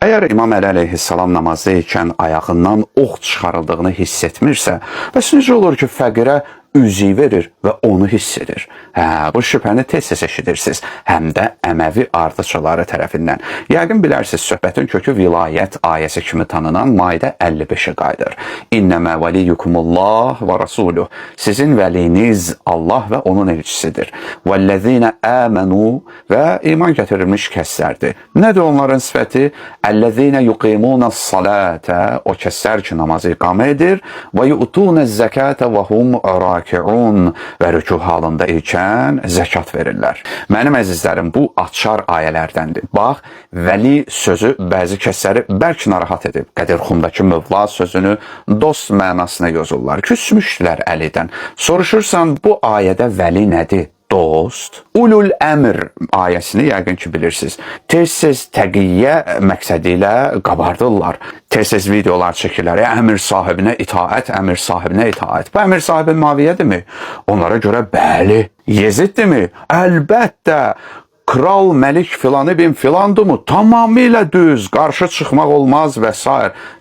Əgər İmam Əli əleyhissalam namazda ikən ayağından ox çıxarıldığını hiss etmirsə, bəs necə olur ki, fəqirə üzüy verir və onu hiss edir? Bu şübhəni tez-tez eşidirsiniz, həm də Əməvi ardıçıları tərəfindən. Yəqin bilərsiniz, söhbətin kökü vilayət ayəsi kimi tanınan Maidə 55-ə qayıdır. İnnəmə vəliyyukumullah və rasuluh. Sizin vəliniz Allah və onun elçisidir. Vəllezine əmənu və iman gətirilmiş kəslərdir. Nədir onların sifəti? Əllezine yuqimunəs salətə, o kəslər ki, namazı iqamə edir və yu'tunəz zəkətə və hum rakiun və rükû halında ikən zəkat verirlər. Mənim əzizlərim, bu açar ayələrdəndir. Bax, vəli sözü bəzi kəsləri bərk narahat edib. Qədirxundakı mövla sözünü dost mənasına yozurlar. Küsmüşdülər Əlidən. Soruşursan, bu ayədə vəli nədir? Dost. Ulul əmr ayəsini yəqin ki bilirsiniz. Tez-tez təqiyyə məqsədi ilə qabardırlar. Tez-tez videolar çəkirlər. Əmir sahibinə itaət, əmir sahibinə itaət. Bu əmir sahibi Muaviyyədirmi? Onlara görə bəli. Yeziddirmi? Əlbəttə. Kral, məlik filan ibn filandımı? Tamamilə düz, qarşı çıxmaq olmaz və s.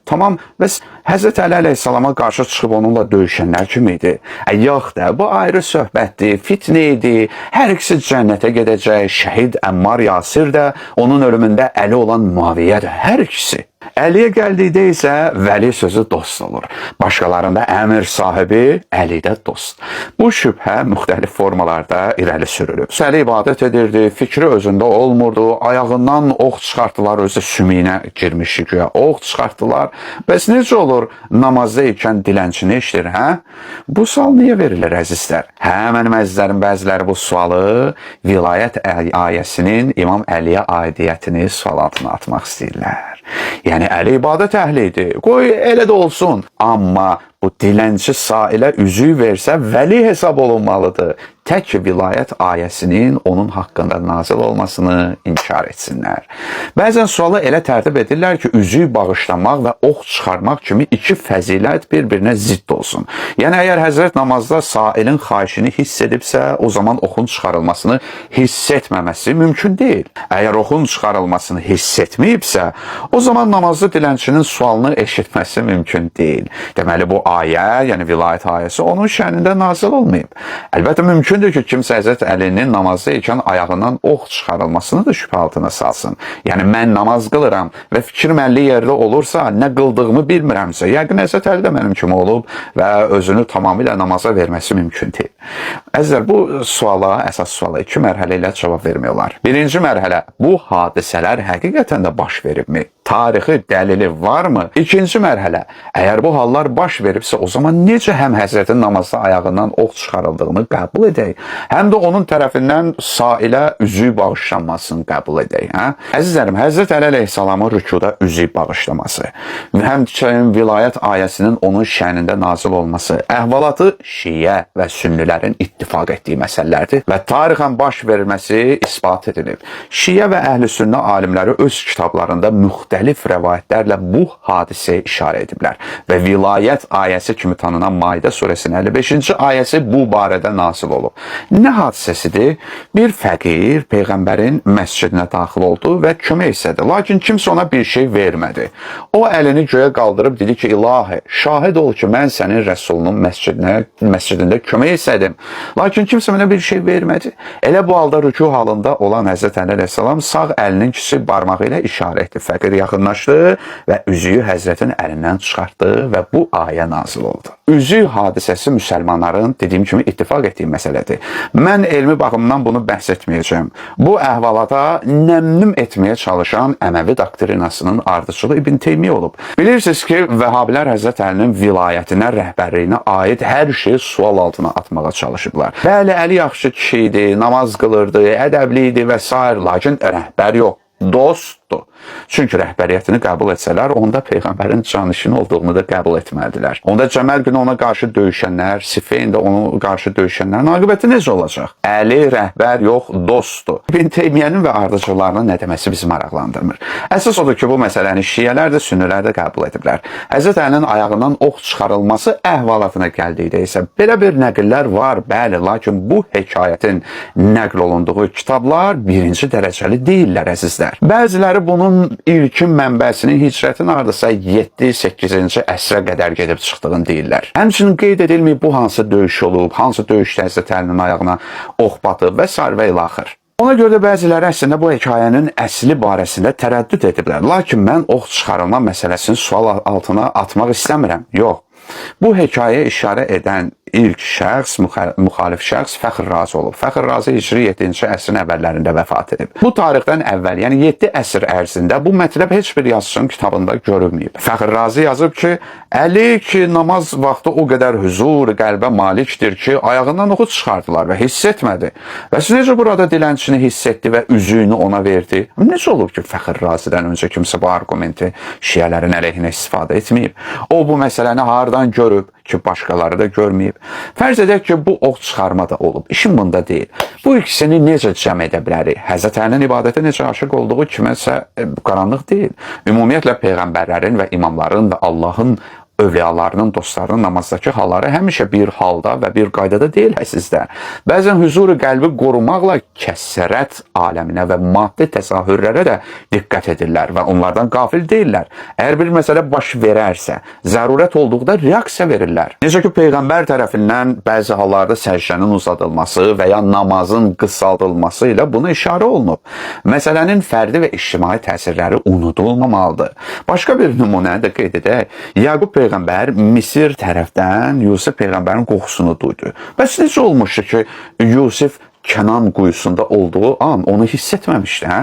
Tamam, bəs Həzrət Əli əleyhissalama qarşı çıxıb onunla döyüşənlər kimi idi? Yox da, bu ayrı söhbətdir, fitnə idi, hər ikisi cənnətə gedəcək, şəhid Əmmar Yasir də, onun ölümündə Əli olan Muaviyyədir, hər ikisi. Əliyə gəldikdə isə vəli sözü dost olur. Başqalarında əmir sahibi, Əlidə dost. Bu şübhə müxtəlif formalarda irəli sürülüb. Əli ibadət edirdi, fikri özündə olmurdu, ayağından ox çıxartdılar, özü sümüyünə girmişdi güya, ox çıxartdılar. Bəs necə olur namazda ikən dilənçini eşidir, hə? Bu sual niyə verilir əzizlər? Mənim əzizlərim, bəziləri bu sualı vilayət ayəsinin İmam Əliyə aidiyyətini sual altına atmaq istəyirlər. Yəni Əli ibadət əhli idi. Qoy elə də olsun. Amma bu dilənçi sailə üzüy versə vəli hesab olunmalıdır. Tək vilayət ayəsinin onun haqqında nazil olmasını inkar etsinlər. Bəzən sualı elə tərtib edirlər ki, üzüy bağışlamaq və ox çıxarmaq kimi iki fəzilət bir-birinə zidd olsun. Yəni əgər Həzrət namazda sailin xahişini hiss edibsə, o zaman oxun çıxarılmasını hiss etməməsi mümkün deyil. Əgər oxun çıxarılmasını hiss etməyibsə, o zaman namazda dilənçinin sualını eşitməsi mümkün deyil. Deməli bu ayə, yəni vilayət ayəsi onun şənində nazil olmayıb. Əlbəttə mümkündür ki, kimsə Həzrət Əlinin namazda ikən ayağından ox çıxarılmasını da şübhə altına salsın. Yəni mən namaz qılıram və fikir məlli yerdə olursa, nə qıldığımı bilmirəmsə, yəqin Həzrət Əli də mənim kimi olub və özünü tamamilə namaza verməsi mümkün deyil. Əzizlər, bu əsas suala iki mərhələ ilə cavab vermiyorlar. Birinci mərhələ, bu hadisələr həqiqətən də baş veribmi? Tarixi dəlili varmı? İkinci mərhələ, əgər bu hallar baş veribsə, o zaman necə həm Həzrətin namazda ayağından ox çıxarıldığını qəbul edək, həm də onun tərəfindən sailə üzüy bağışlanmasını qəbul edək. Əzizlərim, Həzrət Əli əleyhissalamın rükuda üzüy bağışlaması, həmçinin vilayət ayəsinin onun şənində nazil olması, əhvalatı şiə və sünnilərin ittifaq etdiyi məsələlərdir və tarixən baş verilməsi isbat edilib. Şiə və əhl-i sünnə alimləri öz kitablarında müxtəlif rəvayətlərlə bu hadisəyə işarə ediblər və vilayət ayəsi kimi tanınan Maidə surəsinin 55-ci ayəsi bu barədə nazil olub. Nə hadisəsidir? Bir fəqir Peyğəmbərin məscidinə daxil oldu və kömək istədi, lakin kimsə ona bir şey vermədi. O əlini göyə qaldırıb dedi ki, ilahi, şahid ol ki, mən sənin rəsulunun məscidində kömək istədim, lakin kimsə mənə bir şey vermədi. Elə bu halda rükû halında olan Həzrət Əli əleyhissalam sağ əlinin kiçik barmağı ilə işarə etdi. Fəqir yaxınlaşdı və üzüyü Həzrətin əlindən çıxartdı və bu ayə nazil oldu. Üzüy hadisəsi müsəlmanların, dediyim kimi, ittifaq etdiyi məsələdir. Mən elmi baxımdan bunu bəhs etməyəcəm. Bu əhvalata nəmnüm etməyə çalışan Əməvi doktrinasının ardıcılı İbn Teymiyyə olub. Bilirsiniz ki, Vəhabilər Həzrət Əlinin vilayətinə, rəhbərliyinə aid hər şeyi sual altına atmağa çalışıblar. Bəli, Əli yaxşı kişi idi, namaz qılırdı, ədəbli idi və s. Lakin rəhbər yox, dostdur. Çünki rəhbəriyyətini qəbul etsələr, onda Peyğəmbərin canişini olduğunu da qəbul etməlidirlər. Onda Cəməl günü ona qarşı döyüşənlər, Siffeyn də ona qarşı döyüşənlərin aqibəti necə olacaq? Əli rəhbər yox, dostdur. İbn Teymiyyənin və ardıcılarının nə deməsi bizi maraqlandırmır. Əsas odur ki, bu məsələni şiələr də, sünnilər də qəbul ediblər. Həzrət Əlinin ayağından ox çıxarılması əhvalatına gəldikdə isə belə bir nəqillər var, bəli, lakin bu hekayətin nəql olunduğu kitablar birinci dərəcəli deyillər, əzizlər. Bəziləri Peyğəmbər bunun ilkin mənbəsinin hicrətin hardasa 7-8-ci əsrə qədər gedib çıxdığını deyirlər. Həmçinin qeyd edilməyib bu hansı döyüş olub, hansı döyüşdə isə Əlinin ayağına ox batıb və s. və ilə axır. Ona görə də bəziləri əslində bu hekayənin əsli barəsində tərəddüd ediblər. Lakin mən ox çıxarılma məsələsini sual altına atmaq istəmirəm. Yox. Bu hekayəyə işarə edən ilk şəxs, müxalif şəxs Fəxr Razi olub. Fəxr Razi Hicri 7-ci əsrin əvvəllərində vəfat edib. Bu tarixdən əvvəl, yəni 7 əsr ərzində bu mətləb heç bir yazıçının kitabında görünməyib. Fəxr Razi yazıb ki, Əli ki, namaz vaxtı o qədər huzur, qəlbə malikdir ki, ayağından oxu çıxardılar və hiss etmədi. Və necə burada dilənçini hiss etdi və üzüyünü ona verdi? Necə olub ki, Fəxr Razidən öncə kimsə bu argumenti şiələrin əleyhinə istifadə etməyib? O, bu məsələni hardan görüb ki, başqaları da görməyib. Fərz edək ki, bu ox çıxarma da olub. İşin bunda deyil. Bu ikisini necə cəm edə bilərik? Həzrət Əlinin ibadətə necə aşıq olduğu kiməsə qaranlıq deyil. Ümumiyyətlə, Peyğəmbərlərin və imamların və Allahın övliyalarının, dostlarının namazdakı halları həmişə bir halda və bir qaydada deyil əzizdə. Bəzən huzuru qəlbi qorumaqla kəsrət aləminə və maddi təzahürlərə də diqqət edirlər və onlardan qafil deyirlər. Əgər bir məsələ baş verərsə, zərurət olduğunda reaksiya verirlər. Necə ki, Peyğəmbər tərəfindən bəzi hallarda səcdənin uzadılması və ya namazın qısaldılması ilə buna işarə olunub. Məsələnin fərdi və ictimai təsirləri unudulmamalıdır. Başqa bir nümunəni də qeyd edək. Yaqub Peyğəmbər Misir tərəfdən Yusif Peyğəmbərin qoxusunu duydu. Bəs necə olmuşdu ki, Yusif Kənan quyusunda olduğu an onu hiss etməmişdi, hə?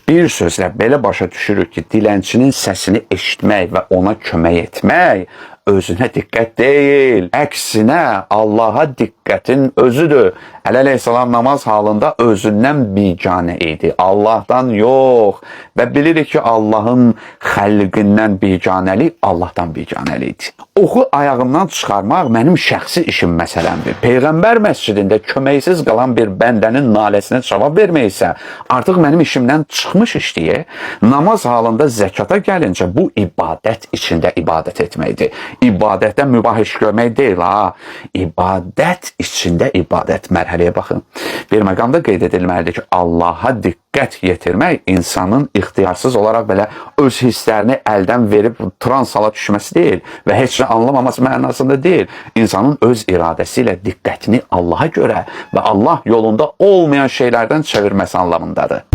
Bir sözlə belə başa düşürük ki, dilənçinin səsini eşitmək və ona kömək etmək özünə diqqət deyil. Əksinə, Allaha diqqətin özüdür. Əli əleyhissalam namaz halında özündən biganə idi. Allahdan yox. Və bilirik ki, Allahın xəlqindən biganəlik Allahdan biganəlikdir. Oxu ayağımdan çıxarmaq mənim şəxsi işim məsələmdir. Peyğəmbər məscidində köməksiz qalan bir bəndənin naləsinə cavab vermək isə artıq mənim işimdən çıxmış işdir. Namaz halında zəkata gəlincə bu ibadət içində ibadət etməkdir. İbadətdə mübah iş görmək deyil, ha. İbadət içində ibadət. Mərhələyə baxın. Bir məqamda qeyd edilməlidir ki, Allaha diqqət yetirmək insanın ixtiyarsız olaraq belə öz hisslərini əldən verib trans hala düşməsi deyil və heç nə anlamaması mənasında deyil. İnsanın öz iradəsi ilə diqqətini Allaha görə və Allah yolunda olmayan şeylərdən çevirməsi anlamındadır.